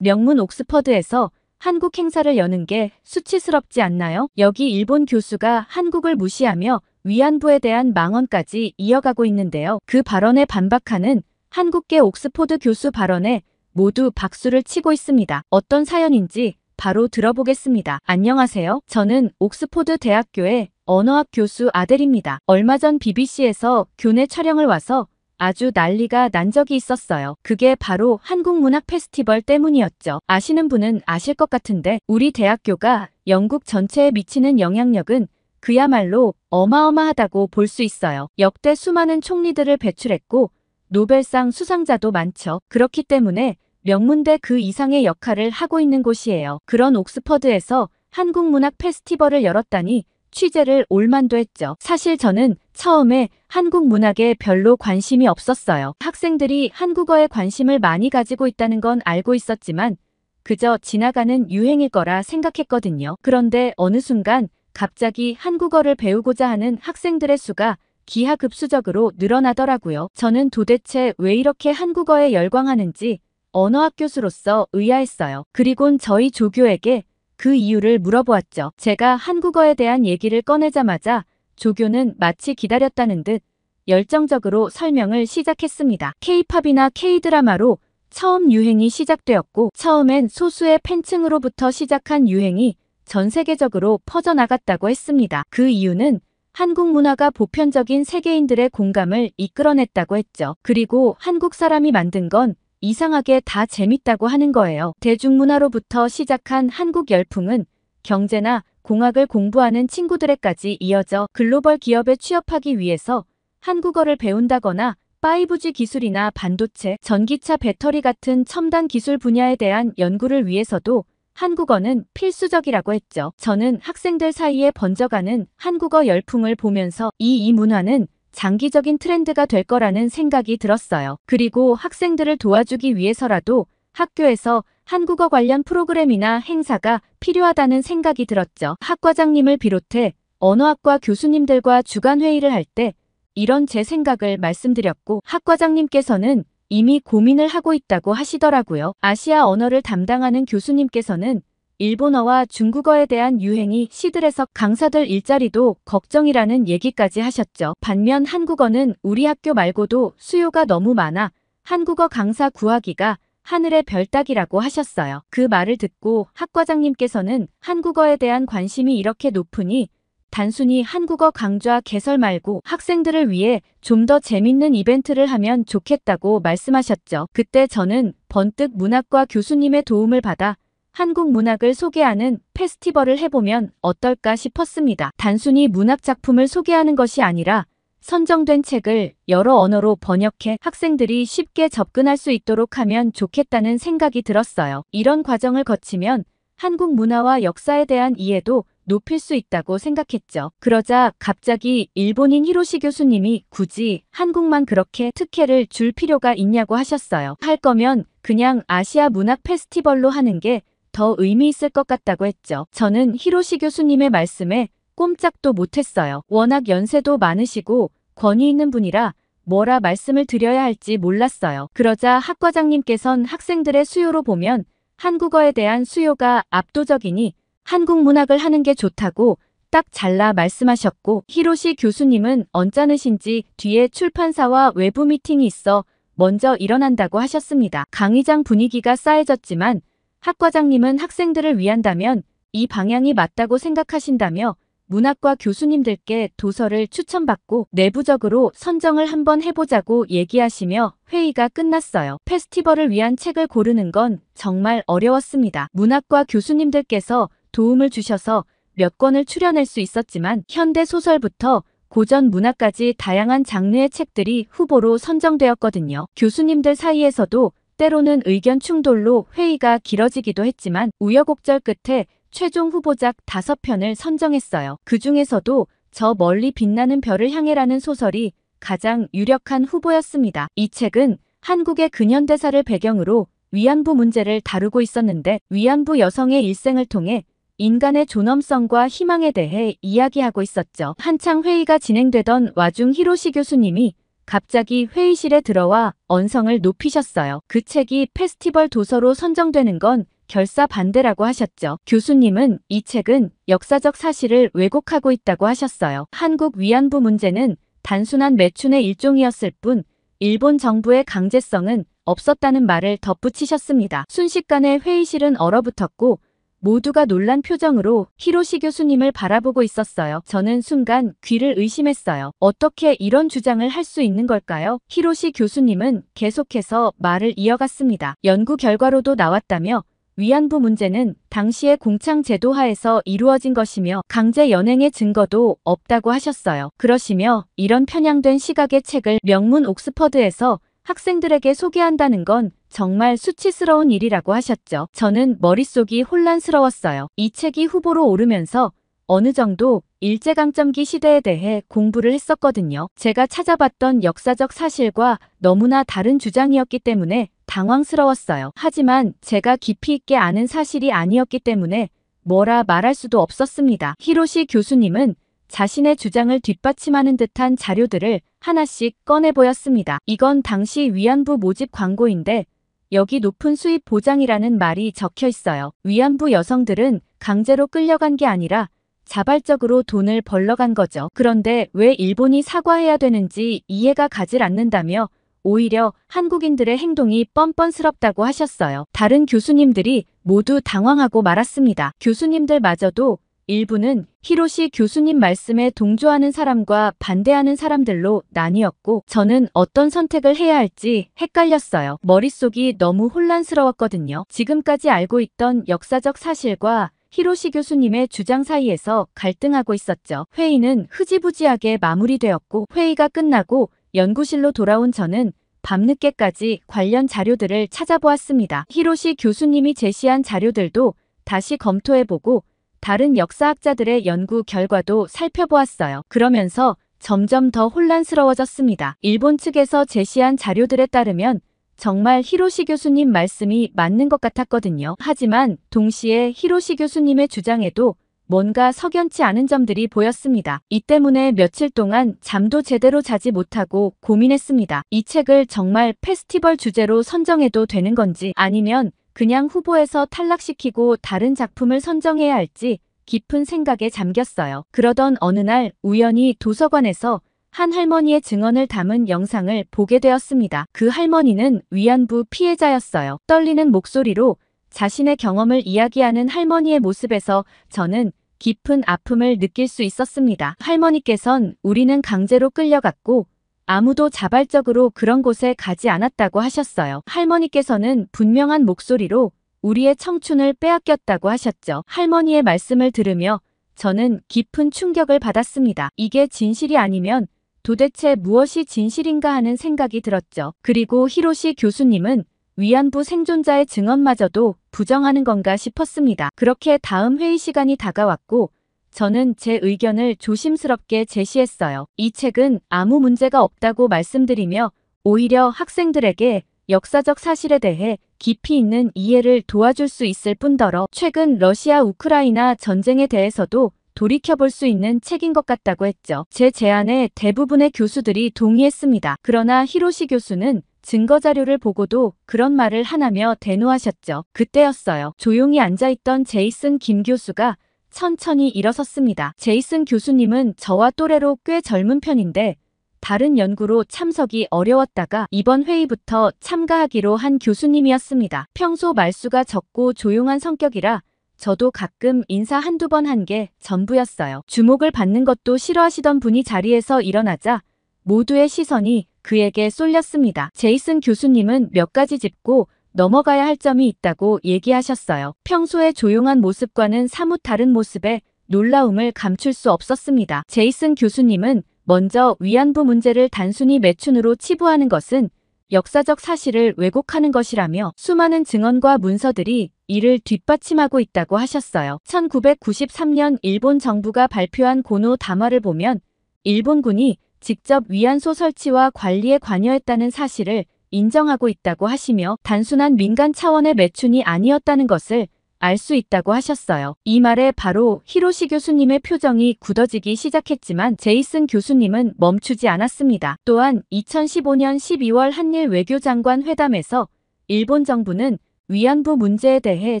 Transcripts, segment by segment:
명문 옥스퍼드에서 한국 행사를 여는 게 수치스럽지 않나요? 여기 일본 교수가 한국을 무시하며 위안부에 대한 망언까지 이어가고 있는데요. 그 발언에 반박하는 한국계 옥스퍼드 교수 발언에 모두 박수를 치고 있습니다. 어떤 사연인지 바로 들어보겠습니다. 안녕하세요. 저는 옥스퍼드 대학교의 언어학 교수 아델입니다. 얼마 전 BBC에서 교내 촬영을 와서 아주 난리가 난 적이 있었어요. 그게 바로 한국문학 페스티벌 때문이었죠. 아시는 분은 아실 것 같은데 우리 대학교가 영국 전체에 미치는 영향력은 그야말로 어마어마하다고 볼 수 있어요. 역대 수많은 총리들을 배출했고 노벨상 수상자도 많죠. 그렇기 때문에 명문대 그 이상의 역할을 하고 있는 곳이에요. 그런 옥스퍼드에서 한국문학 페스티벌을 열었다니 취재를 올만도 했죠. 사실 저는 처음에 한국 문학에 별로 관심이 없었어요. 학생들이 한국어에 관심을 많이 가지고 있다는 건 알고 있었지만 그저 지나가는 유행일 거라 생각했거든요. 그런데 어느 순간 갑자기 한국어를 배우고자 하는 학생들의 수가 기하급수적으로 늘어나더라고요. 저는 도대체 왜 이렇게 한국어에 열광하는지 언어학 교수로서 의아했어요. 그리곤 저희 조교에게 그 이유를 물어보았죠. 제가 한국어에 대한 얘기를 꺼내자마자 조교는 마치 기다렸다는 듯 열정적으로 설명을 시작했습니다. K-팝이나 K-드라마로 처음 유행이 시작되었고 처음엔 소수의 팬층으로부터 시작한 유행이 전 세계적으로 퍼져나갔다고 했습니다. 그 이유는 한국 문화가 보편적인 세계인들의 공감을 이끌어냈다고 했죠. 그리고 한국 사람이 만든 건 이상하게 다 재밌다고 하는 거예요. 대중문화로부터 시작한 한국 열풍은 경제나 공학을 공부하는 친구들에까지 이어져 글로벌 기업에 취업하기 위해서 한국어를 배운다거나 5G 기술이나 반도체, 전기차 배터리 같은 첨단 기술 분야에 대한 연구를 위해서도 한국어는 필수적이라고 했죠. 저는 학생들 사이에 번져가는 한국어 열풍을 보면서 이 문화는 장기적인 트렌드가 될 거라는 생각이 들었어요. 그리고 학생들을 도와주기 위해서라도 학교에서 한국어 관련 프로그램이나 행사가 필요하다는 생각이 들었죠. 학과장님을 비롯해 언어학과 교수님들과 주간 회의를 할 때 이런 제 생각을 말씀드렸고 학과장님께서는 이미 고민을 하고 있다고 하시더라고요. 아시아 언어를 담당하는 교수님께서는 일본어와 중국어에 대한 유행이 시들해서 강사들 일자리도 걱정이라는 얘기까지 하셨죠. 반면 한국어는 우리 학교 말고도 수요가 너무 많아 한국어 강사 구하기가 하늘의 별 따기라고 하셨어요. 그 말을 듣고 학과장님께서는 한국어에 대한 관심이 이렇게 높으니 단순히 한국어 강좌 개설 말고 학생들을 위해 좀 더 재밌는 이벤트를 하면 좋겠다고 말씀하셨죠. 그때 저는 번뜩 문학과 교수님의 도움을 받아 한국 문학을 소개하는 페스티벌을 해보면 어떨까 싶었습니다. 단순히 문학 작품을 소개하는 것이 아니라 선정된 책을 여러 언어로 번역해 학생들이 쉽게 접근할 수 있도록 하면 좋겠다는 생각이 들었어요. 이런 과정을 거치면 한국 문화와 역사에 대한 이해도 높일 수 있다고 생각했죠. 그러자 갑자기 일본인 히로시 교수님이 굳이 한국만 그렇게 특혜를 줄 필요가 있냐고 하셨어요. 할 거면 그냥 아시아 문학 페스티벌로 하는 게 더 의미 있을 것 같다고 했죠. 저는 히로시 교수님의 말씀에 꼼짝도 못했어요. 워낙 연세도 많으시고 권위 있는 분이라 뭐라 말씀을 드려야 할지 몰랐어요. 그러자 학과장님께선 학생들의 수요로 보면 한국어에 대한 수요가 압도적이니 한국 문학을 하는 게 좋다고 딱 잘라 말씀하셨고 히로시 교수님은 언짢으신지 뒤에 출판사와 외부 미팅이 있어 먼저 일어난다고 하셨습니다. 강의장 분위기가 싸해졌지만 학과장님은 학생들을 위한다면 이 방향이 맞다고 생각하신다며 문학과 교수님들께 도서를 추천받고 내부적으로 선정을 한번 해보자고 얘기하시며 회의가 끝났어요. 페스티벌을 위한 책을 고르는 건 정말 어려웠습니다. 문학과 교수님들께서 도움을 주셔서 몇 권을 추려낼 수 있었지만 현대 소설부터 고전 문학까지 다양한 장르의 책들이 후보로 선정되었거든요. 교수님들 사이에서도 때로는 의견 충돌로 회의가 길어지기도 했지만 우여곡절 끝에 최종 후보작 5편을 선정했어요. 그 중에서도 저 멀리 빛나는 별을 향해라는 소설이 가장 유력한 후보였습니다. 이 책은 한국의 근현대사를 배경으로 위안부 문제를 다루고 있었는데 위안부 여성의 일생을 통해 인간의 존엄성과 희망에 대해 이야기하고 있었죠. 한창 회의가 진행되던 와중 히로시 교수님이 갑자기 회의실에 들어와 언성을 높이셨어요. 그 책이 페스티벌 도서로 선정되는 건 결사반대라고 하셨죠. 교수님은 이 책은 역사적 사실을 왜곡하고 있다고 하셨어요. 한국 위안부 문제는 단순한 매춘의 일종이었을 뿐 일본 정부의 강제성은 없었다는 말을 덧붙이셨습니다. 순식간에 회의실은 얼어붙었고 모두가 놀란 표정으로 히로시 교수님을 바라보고 있었어요. 저는 순간 귀를 의심했어요. 어떻게 이런 주장을 할 수 있는 걸까요? 히로시 교수님은 계속해서 말을 이어갔습니다. 연구 결과로도 나왔다며 위안부 문제는 당시의 공창 제도 하에서 이루어진 것이며 강제 연행의 증거도 없다고 하셨어요. 그러시며 이런 편향된 시각의 책을 명문 옥스퍼드에서 학생들에게 소개한다는 건 정말 수치스러운 일이라고 하셨죠. 저는 머릿속이 혼란스러웠어요. 이 책이 후보로 오르면서 어느 정도 일제강점기 시대에 대해 공부를 했었거든요. 제가 찾아봤던 역사적 사실과 너무나 다른 주장이었기 때문에 당황스러웠어요. 하지만 제가 깊이 있게 아는 사실이 아니었기 때문에 뭐라 말할 수도 없었습니다. 히로시 교수님은 자신의 주장을 뒷받침하는 듯한 자료들을 하나씩 꺼내 보였습니다. 이건 당시 위안부 모집 광고인데 여기 높은 수입 보장이라는 말이 적혀 있어요. 위안부 여성들은 강제로 끌려간 게 아니라 자발적으로 돈을 벌러 간 거죠. 그런데 왜 일본이 사과해야 되는지 이해가 가질 않는다며 오히려 한국인들의 행동이 뻔뻔스럽다고 하셨어요. 다른 교수님들이 모두 당황하고 말았습니다. 교수님들마저도 일부는 히로시 교수님 말씀에 동조하는 사람과 반대하는 사람들로 나뉘었고 저는 어떤 선택을 해야 할지 헷갈렸어요. 머릿속이 너무 혼란스러웠거든요. 지금까지 알고 있던 역사적 사실과 히로시 교수님의 주장 사이에서 갈등하고 있었죠. 회의는 흐지부지하게 마무리되었고 회의가 끝나고 연구실로 돌아온 저는 밤늦게까지 관련 자료들을 찾아보았습니다. 히로시 교수님이 제시한 자료들도 다시 검토해보고 다른 역사학자들의 연구 결과도 살펴보았어요. 그러면서 점점 더 혼란스러워졌습니다. 일본 측에서 제시한 자료들에 따르면 정말 히로시 교수님 말씀이 맞는 것 같았거든요. 하지만 동시에 히로시 교수님의 주장에도 뭔가 석연치 않은 점들이 보였습니다. 이 때문에 며칠 동안 잠도 제대로 자지 못하고 고민했습니다. 이 책을 정말 페스티벌 주제로 선정해도 되는 건지 아니면 그냥 후보에서 탈락시키고 다른 작품을 선정해야 할지 깊은 생각에 잠겼어요. 그러던 어느 날 우연히 도서관에서 한 할머니의 증언을 담은 영상을 보게 되었습니다. 그 할머니는 위안부 피해자였어요. 떨리는 목소리로 자신의 경험을 이야기하는 할머니의 모습에서 저는 깊은 아픔을 느낄 수 있었습니다. 할머니께선 우리는 강제로 끌려갔고 아무도 자발적으로 그런 곳에 가지 않았다고 하셨어요. 할머니께서는 분명한 목소리로 우리의 청춘을 빼앗겼다고 하셨죠. 할머니의 말씀을 들으며 저는 깊은 충격을 받았습니다. 이게 진실이 아니면 도대체 무엇이 진실인가 하는 생각이 들었죠. 그리고 히로시 교수님은 위안부 생존자의 증언마저도 부정하는 건가 싶었습니다. 그렇게 다음 회의 시간이 다가왔고 저는 제 의견을 조심스럽게 제시했어요. 이 책은 아무 문제가 없다고 말씀드리며 오히려 학생들에게 역사적 사실에 대해 깊이 있는 이해를 도와줄 수 있을 뿐더러 최근 러시아 우크라이나 전쟁에 대해서도 돌이켜볼 수 있는 책인 것 같다고 했죠. 제 제안에 대부분의 교수들이 동의했습니다. 그러나 히로시 교수는 증거자료를 보고도 그런 말을 하나며 대노하셨죠. 그때였어요. 조용히 앉아있던 제이슨 김 교수가 천천히 일어섰습니다. 제이슨 교수님은 저와 또래로 꽤 젊은 편인데 다른 연구로 참석이 어려웠다가 이번 회의부터 참가하기로 한 교수님이었습니다. 평소 말수가 적고 조용한 성격이라 저도 가끔 인사 한두 번 한 게 전부였어요. 주목을 받는 것도 싫어하시던 분이 자리에서 일어나자 모두의 시선이 그에게 쏠렸습니다. 제이슨 교수님은 몇 가지 짚고 넘어가야 할 점이 있다고 얘기하셨어요. 평소의 조용한 모습과는 사뭇 다른 모습에 놀라움을 감출 수 없었습니다. 제이슨 교수님은 먼저 위안부 문제를 단순히 매춘으로 치부하는 것은 역사적 사실을 왜곡하는 것이라며 수많은 증언과 문서들이 이를 뒷받침하고 있다고 하셨어요. 1993년 일본 정부가 발표한 고노 담화를 보면 일본군이 직접 위안소 설치와 관리에 관여했다는 사실을 인정하고 있다고 하시며 단순한 민간 차원의 매춘이 아니었다는 것을 알 수 있다고 하셨어요. 이 말에 바로 히로시 교수님의 표정이 굳어지기 시작했지만 제이슨 교수님은 멈추지 않았습니다. 또한 2015년 12월 한일 외교장관 회담에서 일본 정부는 위안부 문제에 대해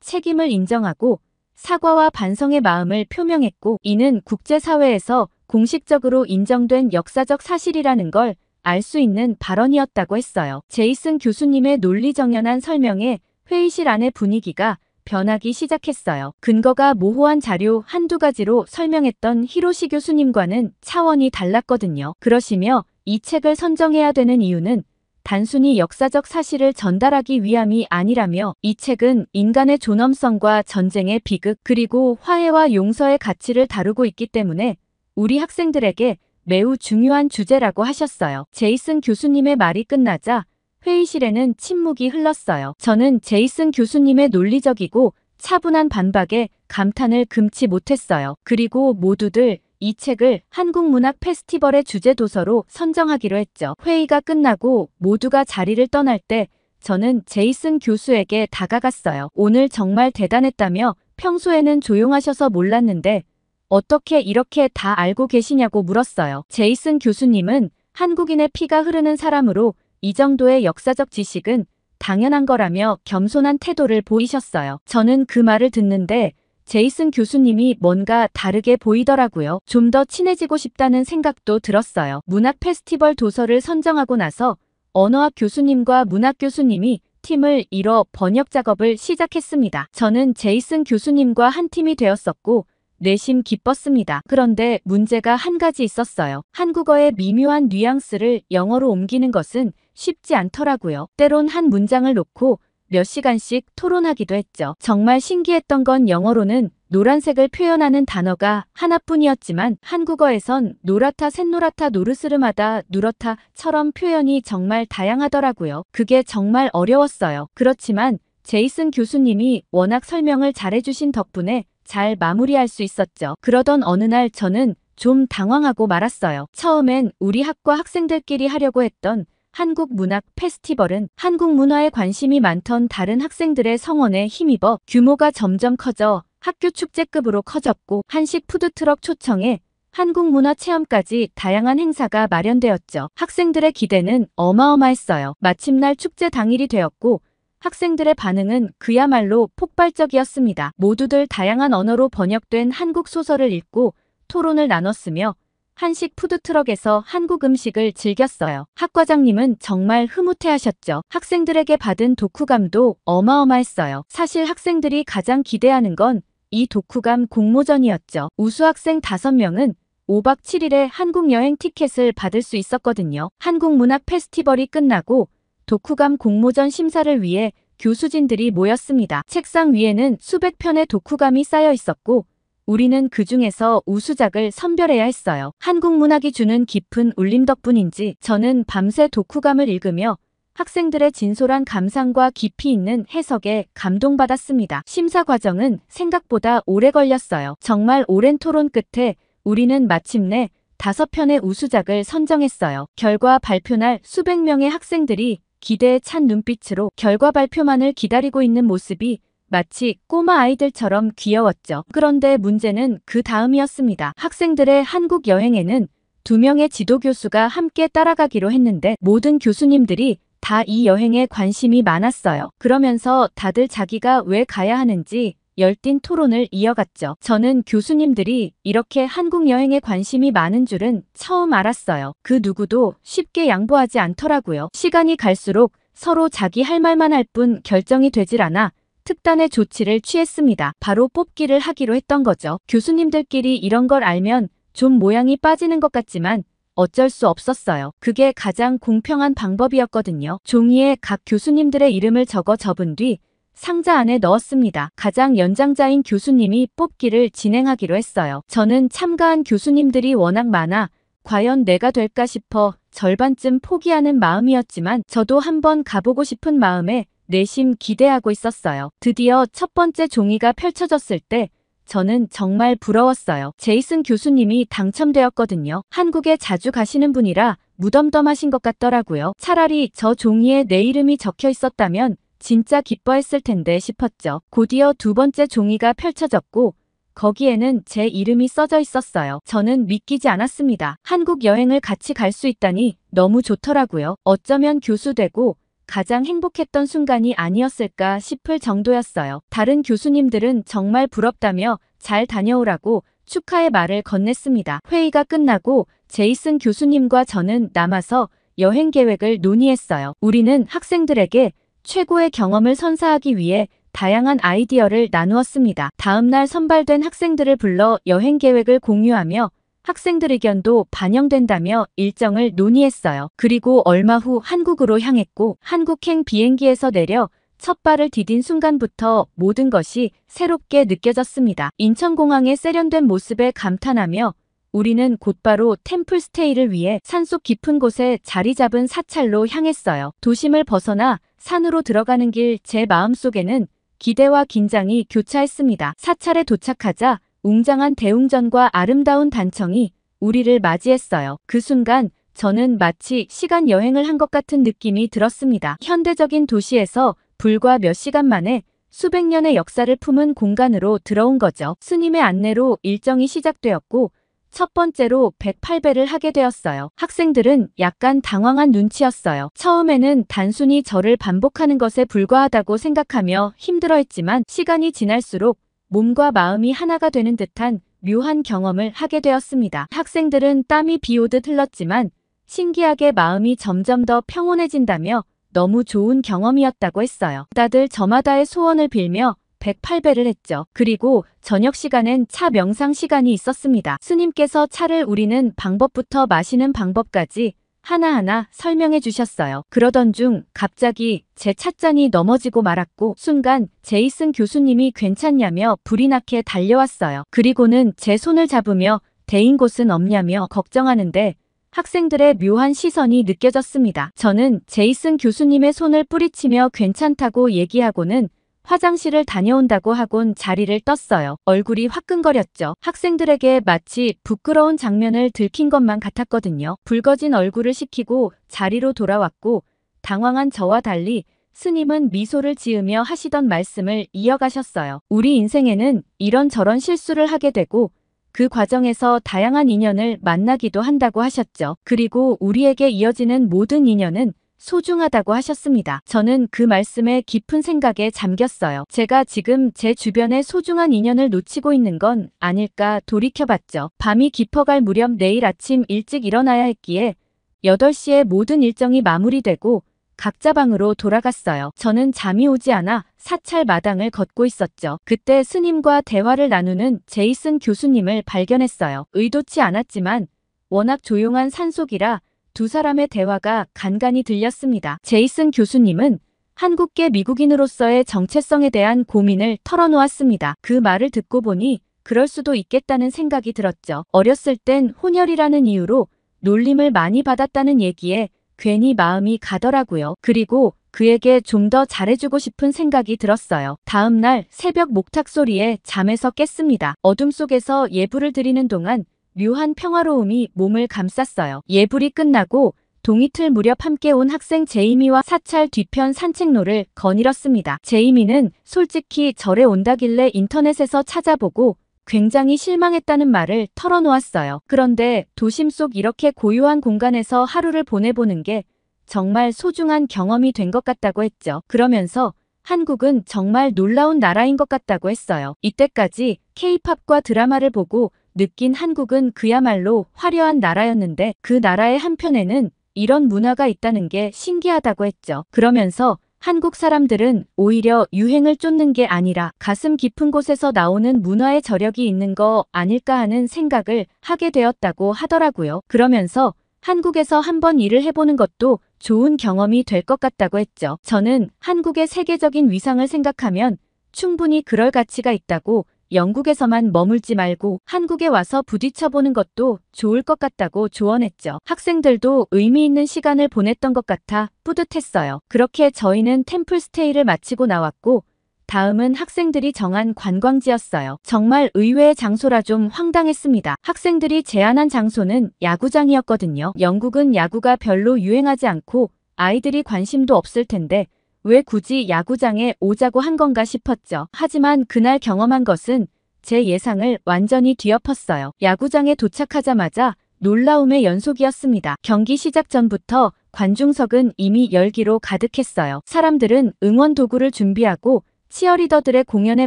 책임을 인정하고 사과와 반성의 마음을 표명했고, 이는 국제사회에서 공식적으로 인정된 역사적 사실이라는 걸 알 수 있는 발언이었다고 했어요. 제이슨 교수님의 논리정연한 설명에 회의실 안의 분위기가 변하기 시작했어요. 근거가 모호한 자료 한두 가지로 설명했던 히로시 교수님과는 차원이 달랐거든요. 그러시며 이 책을 선정해야 되는 이유는 단순히 역사적 사실을 전달하기 위함이 아니라며, 이 책은 인간의 존엄성과 전쟁의 비극 그리고 화해와 용서의 가치를 다루고 있기 때문에 우리 학생들에게 매우 중요한 주제라고 하셨어요. 제이슨 교수님의 말이 끝나자 회의실에는 침묵이 흘렀어요. 저는 제이슨 교수님의 논리적이고 차분한 반박에 감탄을 금치 못했어요. 그리고 모두들 이 책을 한국문학 페스티벌의 주제 도서로 선정하기로 했죠. 회의가 끝나고 모두가 자리를 떠날 때 저는 제이슨 교수에게 다가갔어요. 오늘 정말 대단했다며 평소에는 조용하셔서 몰랐는데 어떻게 이렇게 다 알고 계시냐고 물었어요. 제이슨 교수님은 한국인의 피가 흐르는 사람으로 이 정도의 역사적 지식은 당연한 거라며 겸손한 태도를 보이셨어요. 저는 그 말을 듣는데 제이슨 교수님이 뭔가 다르게 보이더라고요. 좀 더 친해지고 싶다는 생각도 들었어요. 문학 페스티벌 도서를 선정하고 나서 언어학 교수님과 문학 교수님이 팀을 이뤄 번역 작업을 시작했습니다. 저는 제이슨 교수님과 한 팀이 되었었고 내심 기뻤습니다. 그런데 문제가 한 가지 있었어요. 한국어의 미묘한 뉘앙스를 영어로 옮기는 것은 쉽지 않더라고요. 때론 한 문장을 놓고 몇 시간씩 토론하기도 했죠. 정말 신기했던 건 영어로는 노란색을 표현하는 단어가 하나뿐이었지만 한국어에선 노랗다, 샛노랗다, 노르스름하다, 누렇다처럼 표현이 정말 다양하더라고요. 그게 정말 어려웠어요. 그렇지만 제이슨 교수님이 워낙 설명을 잘해주신 덕분에 잘 마무리할 수 있었죠. 그러던 어느 날 저는 좀 당황하고 말았어요. 처음엔 우리 학과 학생들끼리 하려고 했던 한국 문학 페스티벌은 한국 문화에 관심이 많던 다른 학생들의 성원에 힘입어 규모가 점점 커져 학교 축제급으로 커졌고, 한식 푸드트럭 초청에 한국 문화 체험까지 다양한 행사가 마련되었죠. 학생들의 기대는 어마어마했어요. 마침날 축제 당일이 되었고 학생들의 반응은 그야말로 폭발적이었습니다. 모두들 다양한 언어로 번역된 한국 소설을 읽고 토론을 나눴으며 한식 푸드트럭에서 한국 음식을 즐겼어요. 학과장님은 정말 흐뭇해하셨죠. 학생들에게 받은 독후감도 어마어마했어요. 사실 학생들이 가장 기대하는 건 이 독후감 공모전이었죠. 우수 학생 5명은 5박 7일의 한국 여행 티켓을 받을 수 있었거든요. 한국 문학 페스티벌이 끝나고 독후감 공모전 심사를 위해 교수진들이 모였습니다. 책상 위에는 수백 편의 독후감이 쌓여 있었고 우리는 그 중에서 우수작을 선별해야 했어요. 한국 문학이 주는 깊은 울림 덕분인지 저는 밤새 독후감을 읽으며 학생들의 진솔한 감상과 깊이 있는 해석에 감동받았습니다. 심사 과정은 생각보다 오래 걸렸어요. 정말 오랜 토론 끝에 우리는 마침내 5편의 우수작을 선정했어요. 결과 발표 날 수백 명의 학생들이 기대에 찬 눈빛으로 결과 발표만을 기다리고 있는 모습이 마치 꼬마 아이들처럼 귀여웠죠. 그런데 문제는 그 다음이었습니다. 학생들의 한국 여행에는 2명의 지도교수가 함께 따라가기로 했는데 모든 교수님들이 다 이 여행에 관심이 많았어요. 그러면서 다들 자기가 왜 가야 하는지 열띤 토론을 이어갔죠. 저는 교수님들이 이렇게 한국 여행에 관심이 많은 줄은 처음 알았어요. 그 누구도 쉽게 양보하지 않더라고요. 시간이 갈수록 서로 자기 할 말만 할 뿐 결정이 되질 않아 특단의 조치를 취했습니다. 바로 뽑기를 하기로 했던 거죠. 교수님들끼리 이런 걸 알면 좀 모양이 빠지는 것 같지만 어쩔 수 없었어요. 그게 가장 공평한 방법이었거든요. 종이에 각 교수님들의 이름을 적어 접은 뒤 상자 안에 넣었습니다. 가장 연장자인 교수님이 뽑기를 진행하기로 했어요. 저는 참가한 교수님들이 워낙 많아 과연 내가 될까 싶어 절반쯤 포기하는 마음이었지만 저도 한번 가보고 싶은 마음에 내심 기대하고 있었어요. 드디어 첫 번째 종이가 펼쳐졌을 때 저는 정말 부러웠어요. 제이슨 교수님이 당첨되었거든요. 한국에 자주 가시는 분이라 무덤덤하신 것 같더라고요. 차라리 저 종이에 내 이름이 적혀 있었다면 진짜 기뻐했을 텐데 싶었죠. 곧이어 두 번째 종이가 펼쳐졌고 거기에는 제 이름이 써져 있었어요. 저는 믿기지 않았습니다. 한국 여행을 같이 갈 수 있다니 너무 좋더라고요. 어쩌면 교수 되고 가장 행복했던 순간이 아니었을까 싶을 정도였어요. 다른 교수님들은 정말 부럽다며 잘 다녀오라고 축하의 말을 건넸습니다. 회의가 끝나고 제이슨 교수님과 저는 남아서 여행 계획을 논의했어요. 우리는 학생들에게 최고의 경험을 선사하기 위해 다양한 아이디어를 나누었습니다. 다음날 선발된 학생들을 불러 여행 계획을 공유하며 학생들 의견도 반영된다며 일정을 논의했어요. 그리고 얼마 후 한국으로 향했고 한국행 비행기에서 내려 첫 발을 디딘 순간부터 모든 것이 새롭게 느껴졌습니다. 인천공항의 세련된 모습에 감탄하며 우리는 곧바로 템플스테이를 위해 산속 깊은 곳에 자리 잡은 사찰로 향했어요. 도심을 벗어나 산으로 들어가는 길 제 마음속에는 기대와 긴장이 교차했습니다. 사찰에 도착하자 웅장한 대웅전과 아름다운 단청이 우리를 맞이했어요. 그 순간 저는 마치 시간 여행을 한 것 같은 느낌이 들었습니다. 현대적인 도시에서 불과 몇 시간 만에 수백 년의 역사를 품은 공간으로 들어온 거죠. 스님의 안내로 일정이 시작되었고 첫 번째로 108배를 하게 되었어요. 학생들은 약간 당황한 눈치였어요. 처음에는 단순히 절을 반복하는 것에 불과하다고 생각하며 힘들어했지만 시간이 지날수록 몸과 마음이 하나가 되는 듯한 묘한 경험을 하게 되었습니다. 학생들은 땀이 비 오듯 흘렀지만 신기하게 마음이 점점 더 평온해진다며 너무 좋은 경험이었다고 했어요. 다들 저마다의 소원을 빌며 108배를 했죠. 그리고 저녁 시간엔 차 명상 시간이 있었습니다. 스님께서 차를 우리는 방법부터 마시는 방법까지 하나하나 설명해 주셨어요. 그러던 중 갑자기 제 찻잔이 넘어지고 말았고 순간 제이슨 교수님이 괜찮냐며 불이 나게 달려왔어요. 그리고는 제 손을 잡으며 데인 곳은 없냐며 걱정하는데 학생들의 묘한 시선이 느껴졌습니다. 저는 제이슨 교수님의 손을 뿌리치며 괜찮다고 얘기하고는 화장실을 다녀온다고 하곤 자리를 떴어요. 얼굴이 화끈거렸죠. 학생들에게 마치 부끄러운 장면을 들킨 것만 같았거든요. 붉어진 얼굴을 식히고 자리로 돌아왔고 당황한 저와 달리 스님은 미소를 지으며 하시던 말씀을 이어가셨어요. 우리 인생에는 이런저런 실수를 하게 되고 그 과정에서 다양한 인연을 만나기도 한다고 하셨죠. 그리고 우리에게 이어지는 모든 인연은 소중하다고 하셨습니다. 저는 그 말씀에 깊은 생각에 잠겼어요. 제가 지금 제 주변에 소중한 인연을 놓치고 있는 건 아닐까 돌이켜봤죠. 밤이 깊어갈 무렵 내일 아침 일찍 일어나야 했기에 8시에 모든 일정이 마무리되고 각자 방으로 돌아갔어요. 저는 잠이 오지 않아 사찰 마당을 걷고 있었죠. 그때 스님과 대화를 나누는 제이슨 교수님을 발견했어요. 의도치 않았지만 워낙 조용한 산속이라 두 사람의 대화가 간간히 들렸습니다. 제이슨 교수님은 한국계 미국인으로서의 정체성에 대한 고민을 털어놓았습니다. 그 말을 듣고 보니 그럴 수도 있겠다는 생각이 들었죠. 어렸을 땐 혼혈이라는 이유로 놀림을 많이 받았다는 얘기에 괜히 마음이 가더라고요. 그리고 그에게 좀 더 잘해주고 싶은 생각이 들었어요. 다음 날 새벽 목탁 소리에 잠에서 깼습니다. 어둠 속에서 예불을 드리는 동안 묘한 평화로움이 몸을 감쌌어요. 예불이 끝나고 동이틀 무렵 함께 온 학생 제이미와 사찰 뒤편 산책로를 거닐었습니다. 제이미는 솔직히 절에 온다길래 인터넷에서 찾아보고 굉장히 실망했다는 말을 털어놓았어요. 그런데 도심 속 이렇게 고요한 공간에서 하루를 보내보는 게 정말 소중한 경험이 된 것 같다고 했죠. 그러면서 한국은 정말 놀라운 나라인 것 같다고 했어요. 이때까지 K-팝과 드라마를 보고 느낀 한국은 그야말로 화려한 나라였는데 그 나라의 한편에는 이런 문화가 있다는 게 신기하다고 했죠. 그러면서 한국 사람들은 오히려 유행을 쫓는 게 아니라 가슴 깊은 곳에서 나오는 문화의 저력이 있는 거 아닐까 하는 생각을 하게 되었다고 하더라고요. 그러면서 한국에서 한번 일을 해보는 것도 좋은 경험이 될 것 같다고 했죠. 저는 한국의 세계적인 위상을 생각하면 충분히 그럴 가치가 있다고 영국에서만 머물지 말고 한국에 와서 부딪혀보는 것도 좋을 것 같다고 조언했죠. 학생들도 의미 있는 시간을 보냈던 것 같아 뿌듯했어요. 그렇게 저희는 템플스테이를 마치고 나왔고 다음은 학생들이 정한 관광지였어요. 정말 의외의 장소라 좀 황당했습니다. 학생들이 제안한 장소는 야구장이었거든요. 영국은 야구가 별로 유행하지 않고 아이들이 관심도 없을 텐데 왜 굳이 야구장에 오자고 한 건가 싶었죠. 하지만 그날 경험한 것은 제 예상을 완전히 뒤엎었어요. 야구장에 도착하자마자 놀라움의 연속이었습니다. 경기 시작 전부터 관중석은 이미 열기로 가득했어요. 사람들은 응원 도구를 준비하고 치어리더들의 공연에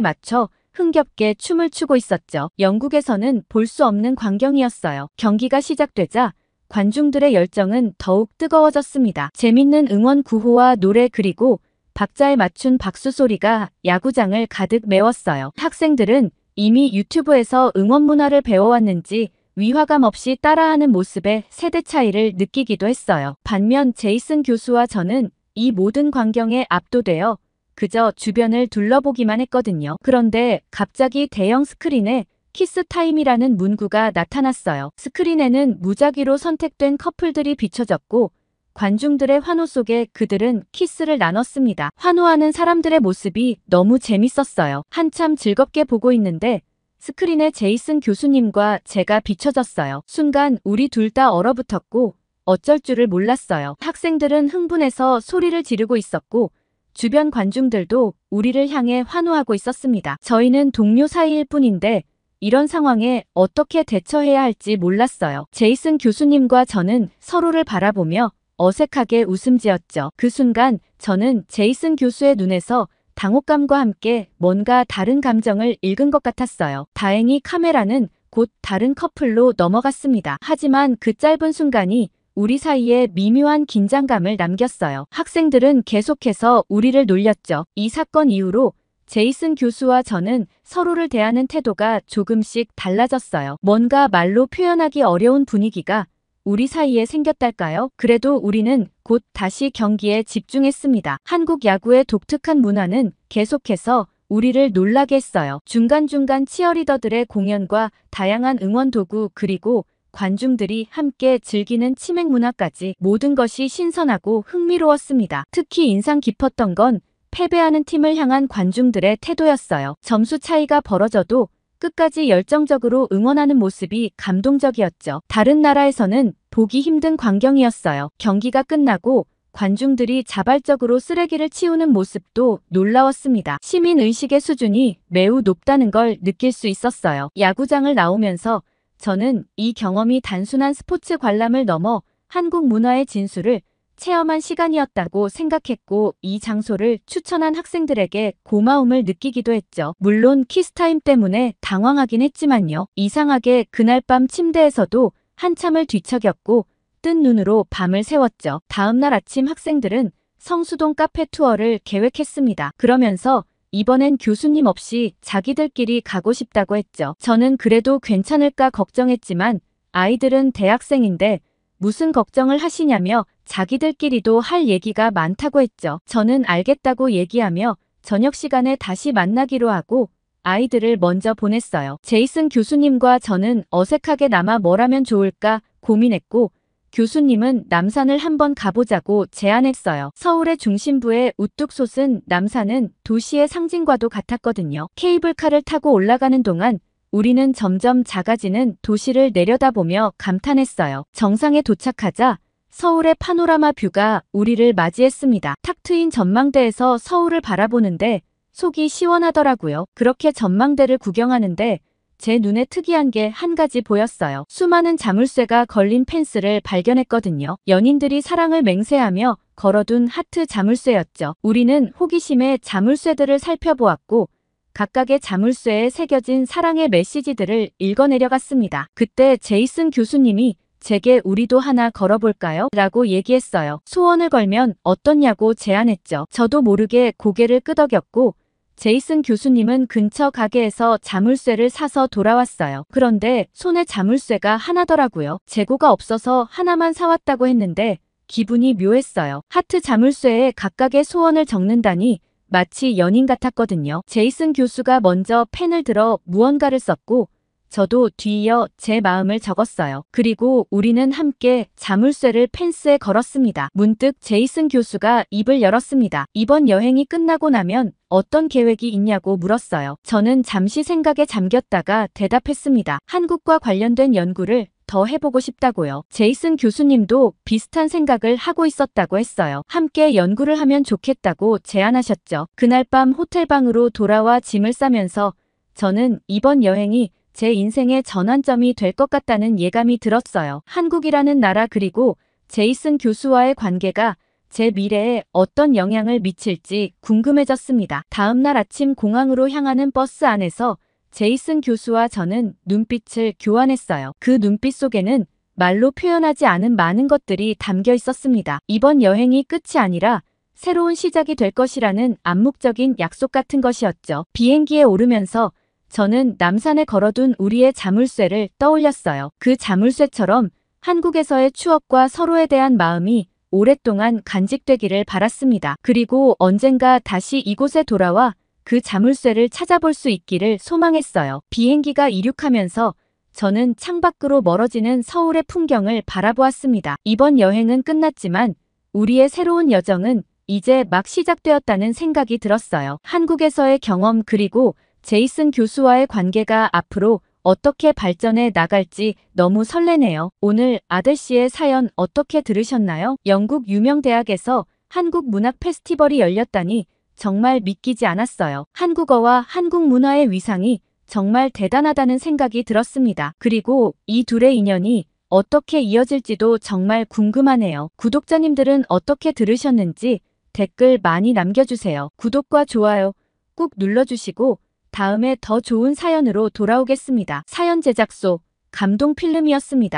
맞춰 흥겹게 춤을 추고 있었죠. 영국에서는 볼 수 없는 광경이었어요. 경기가 시작되자 관중들의 열정은 더욱 뜨거워졌습니다. 재밌는 응원 구호와 노래 그리고 박자에 맞춘 박수 소리가 야구장을 가득 메웠어요. 학생들은 이미 유튜브에서 응원 문화를 배워왔는지 위화감 없이 따라하는 모습에 세대 차이를 느끼기도 했어요. 반면 제이슨 교수와 저는 이 모든 광경에 압도되어 그저 주변을 둘러보기만 했거든요. 그런데 갑자기 대형 스크린에 키스 타임이라는 문구가 나타났어요. 스크린에는 무작위로 선택된 커플들이 비춰졌고 관중들의 환호 속에 그들은 키스를 나눴습니다. 환호하는 사람들의 모습이 너무 재밌었어요. 한참 즐겁게 보고 있는데 스크린에 제이슨 교수님과 제가 비춰졌어요. 순간 우리 둘 다 얼어붙었고 어쩔 줄을 몰랐어요. 학생들은 흥분해서 소리를 지르고 있었고 주변 관중들도 우리를 향해 환호하고 있었습니다. 저희는 동료 사이일 뿐인데 이런 상황에 어떻게 대처해야 할지 몰랐어요. 제이슨 교수님과 저는 서로를 바라보며 어색하게 웃음 지었죠. 그 순간 저는 제이슨 교수의 눈에서 당혹감과 함께 뭔가 다른 감정을 읽은 것 같았어요. 다행히 카메라는 곧 다른 커플로 넘어갔습니다. 하지만 그 짧은 순간이 우리 사이에 미묘한 긴장감을 남겼어요. 학생들은 계속해서 우리를 놀렸죠. 이 사건 이후로 제이슨 교수와 저는 서로를 대하는 태도가 조금씩 달라졌어요. 뭔가 말로 표현하기 어려운 분위기가 우리 사이에 생겼달까요? 그래도 우리는 곧 다시 경기에 집중했습니다. 한국 야구의 독특한 문화는 계속해서 우리를 놀라게 했어요. 중간중간 치어리더들의 공연과 다양한 응원 도구 그리고 관중들이 함께 즐기는 치맥 문화까지 모든 것이 신선하고 흥미로웠습니다. 특히 인상 깊었던 건 패배하는 팀을 향한 관중들의 태도였어요. 점수 차이가 벌어져도 끝까지 열정적으로 응원하는 모습이 감동적이었죠. 다른 나라에서는 보기 힘든 광경이었어요. 경기가 끝나고 관중들이 자발적으로 쓰레기를 치우는 모습도 놀라웠습니다. 시민의식의 수준이 매우 높다는 걸 느낄 수 있었어요. 야구장을 나오면서 저는 이 경험이 단순한 스포츠 관람을 넘어 한국 문화의 진수를 체험한 시간이었다고 생각했고 이 장소를 추천한 학생들에게 고마움을 느끼기도 했죠. 물론 키스타임 때문에 당황하긴 했지만요. 이상하게 그날 밤 침대에서도 한참을 뒤척였고 뜬 눈으로 밤을 새웠죠. 다음날 아침 학생들은 성수동 카페 투어를 계획했습니다. 그러면서 이번엔 교수님 없이 자기들끼리 가고 싶다고 했죠. 저는 그래도 괜찮을까 걱정했지만 아이들은 대학생인데 무슨 걱정을 하시냐며 자기들끼리도 할 얘기가 많다고 했죠. 저는 알겠다고 얘기하며 저녁 시간에 다시 만나기로 하고 아이들을 먼저 보냈어요. 제이슨 교수님과 저는 어색하게 남아 뭘 하면 좋을까 고민했고 교수님은 남산을 한번 가보자고 제안했어요. 서울의 중심부에 우뚝 솟은 남산은 도시의 상징과도 같았거든요. 케이블카를 타고 올라가는 동안 우리는 점점 작아지는 도시를 내려다보며 감탄했어요. 정상에 도착하자 서울의 파노라마 뷰가 우리를 맞이했습니다. 탁 트인 전망대에서 서울을 바라보는데 속이 시원하더라고요. 그렇게 전망대를 구경하는데 제 눈에 특이한 게 한 가지 보였어요. 수많은 자물쇠가 걸린 펜스를 발견했거든요. 연인들이 사랑을 맹세하며 걸어둔 하트 자물쇠였죠. 우리는 호기심에 자물쇠들을 살펴보았고 각각의 자물쇠에 새겨진 사랑의 메시지들을 읽어내려갔습니다. 그때 제이슨 교수님이 제게 우리도 하나 걸어볼까요? 라고 얘기했어요. 소원을 걸면 어떻냐고 제안했죠. 저도 모르게 고개를 끄덕였고 제이슨 교수님은 근처 가게에서 자물쇠를 사서 돌아왔어요. 그런데 손에 자물쇠가 하나더라고요. 재고가 없어서 하나만 사왔다고 했는데 기분이 묘했어요. 하트 자물쇠에 각각의 소원을 적는다니 마치 연인 같았거든요. 제이슨 교수가 먼저 펜을 들어 무언가를 썼고 저도 뒤이어 제 마음을 적었어요. 그리고 우리는 함께 자물쇠를 펜스에 걸었습니다. 문득 제이슨 교수가 입을 열었습니다. 이번 여행이 끝나고 나면 어떤 계획이 있냐고 물었어요. 저는 잠시 생각에 잠겼다가 대답했습니다. 한국과 관련된 연구를 더 해보고 싶다고요. 제이슨 교수님도 비슷한 생각을 하고 있었다고 했어요. 함께 연구를 하면 좋겠다고 제안하셨죠. 그날 밤 호텔방으로 돌아와 짐을 싸면서 저는 이번 여행이 제 인생의 전환점이 될 것 같다는 예감이 들었어요. 한국이라는 나라 그리고 제이슨 교수와의 관계가 제 미래에 어떤 영향을 미칠지 궁금해졌습니다. 다음 날 아침 공항으로 향하는 버스 안에서 제이슨 교수와 저는 눈빛을 교환했어요. 그 눈빛 속에는 말로 표현하지 않은 많은 것들이 담겨 있었습니다. 이번 여행이 끝이 아니라 새로운 시작이 될 것이라는 암묵적인 약속 같은 것이었죠. 비행기에 오르면서 저는 남산에 걸어둔 우리의 자물쇠를 떠올렸어요. 그 자물쇠처럼 한국에서의 추억과 서로에 대한 마음이 오랫동안 간직되기를 바랐습니다. 그리고 언젠가 다시 이곳에 돌아와 그 자물쇠를 찾아볼 수 있기를 소망했어요. 비행기가 이륙하면서 저는 창밖으로 멀어지는 서울의 풍경을 바라보았습니다. 이번 여행은 끝났지만 우리의 새로운 여정은 이제 막 시작되었다는 생각이 들었어요. 한국에서의 경험 그리고 제이슨 교수와의 관계가 앞으로 어떻게 발전해 나갈지 너무 설레네요. 오늘 아들씨의 사연 어떻게 들으셨나요? 영국 유명 대학에서 한국 문학 페스티벌이 열렸다니 정말 믿기지 않았어요. 한국어와 한국 문화의 위상이 정말 대단하다는 생각이 들었습니다. 그리고 이 둘의 인연이 어떻게 이어질지도 정말 궁금하네요. 구독자님들은 어떻게 들으셨는지 댓글 많이 남겨주세요. 구독과 좋아요 꾹 눌러주시고 다음에 더 좋은 사연으로 돌아오겠습니다. 사연 제작소 감동필름이었습니다.